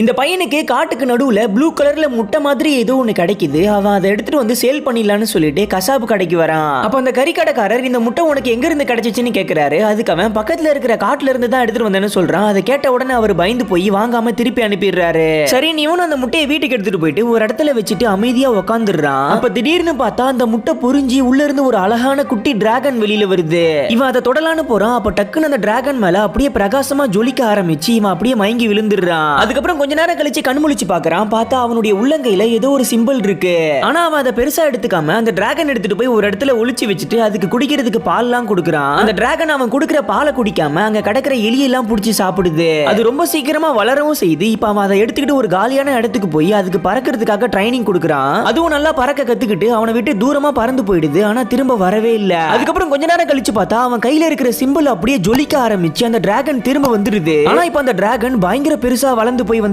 இந்த பையனுக்கு காட்டுக்கு நடுவுல ப்ளூ கலர்ல முட்டை மாதிரி ஏதோ ஒண்ணு கிடைக்குது. அவன் அதை எடுத்துட்டு வந்து சேல் பண்ணிடலான்னு சொல்லிட்டு கசாப்பு கடைக்கு வரான். அப்ப அந்த கறி கடைக்காரர் இந்த முட்டை உனக்கு எங்க இருந்து கிடைச்சிச்சுன்னு கேக்குறாரு. அதுக்கு அவன் பக்கத்துல இருக்கிற காட்டுல இருந்து தான் எடுத்துட்டு வந்தேன்னு சொல்றான். அதை கேட்ட உடனே அவர் பயந்து போய் வாங்காம திருப்பி அனுப்பிடுறாரு. சரி நீவனும் அந்த முட்டையை வீட்டுக்கு எடுத்துட்டு போயிட்டு ஒரு இடத்துல வச்சுட்டு அமைதியா உட்காந்துடுறான். அப்ப திடீர்னு பார்த்தா அந்த முட்டை புரிஞ்சு உள்ள இருந்து ஒரு அழகான குட்டி டிராகன் வெளியில வருது. இவன் அதை தொடலான்னு போறான். அப்ப டக்குன்னு அந்த டிராகன் மேல அப்படியே பிரகாசமா ஜொலிக்க ஆரம்பிச்சு இவன் அப்படியே மயங்கி விழுந்துடுறான். அதுக்கப்புறம் கொஞ்ச நேரம் கழிச்சு கண்முழிச்சு பார்க்கறான். பார்த்தா அவனுடைய உள்ளங்கையில ஏதோ ஒரு சிம்பிள் இருக்கு. ஆனா அவன் அதை பெருசா எடுத்துக்காம அந்த டிராகன் எடுத்துட்டு போய் ஒரு இடத்துல ஒளிச்சு வச்சுட்டு அதுக்கு குடிக்கிறதுக்கு பால்லாம் கொடுக்கறான். அந்த டிராகன் அவன் கொடுக்கிற பாலை குடிக்காம அங்க கிடக்கிற எலியெல்லாம் புடிச்சு சாப்பிடுது. அது ரொம்ப சீக்கிரமா வளரவும் செய்து. இப்ப அவன் அதை எடுத்துக்கிட்டு ஒரு காலியான இடத்துக்கு போய் அதுக்கு பறக்கிறதுக்காக ட்ரைனிங் கொடுக்கறான். அதுவும் நல்லா பறக்க கத்துக்கிட்டு அவனை விட்டு தூரமா பறந்து போயிடுது. ஆனா திரும்ப வரவே இல்ல. அதுக்கப்புறம் கொஞ்ச நேரம் கழிச்சு பார்த்தா அவன் கையில இருக்கிற சிம்பிள் அப்படியே ஜொலிக்க ஆரம்பிச்சு அந்த டிராகன் திரும்ப வந்துடுது. ஆனா இப்ப அந்த டிராகன் பயங்கர பெருசா வளர்ந்து போய்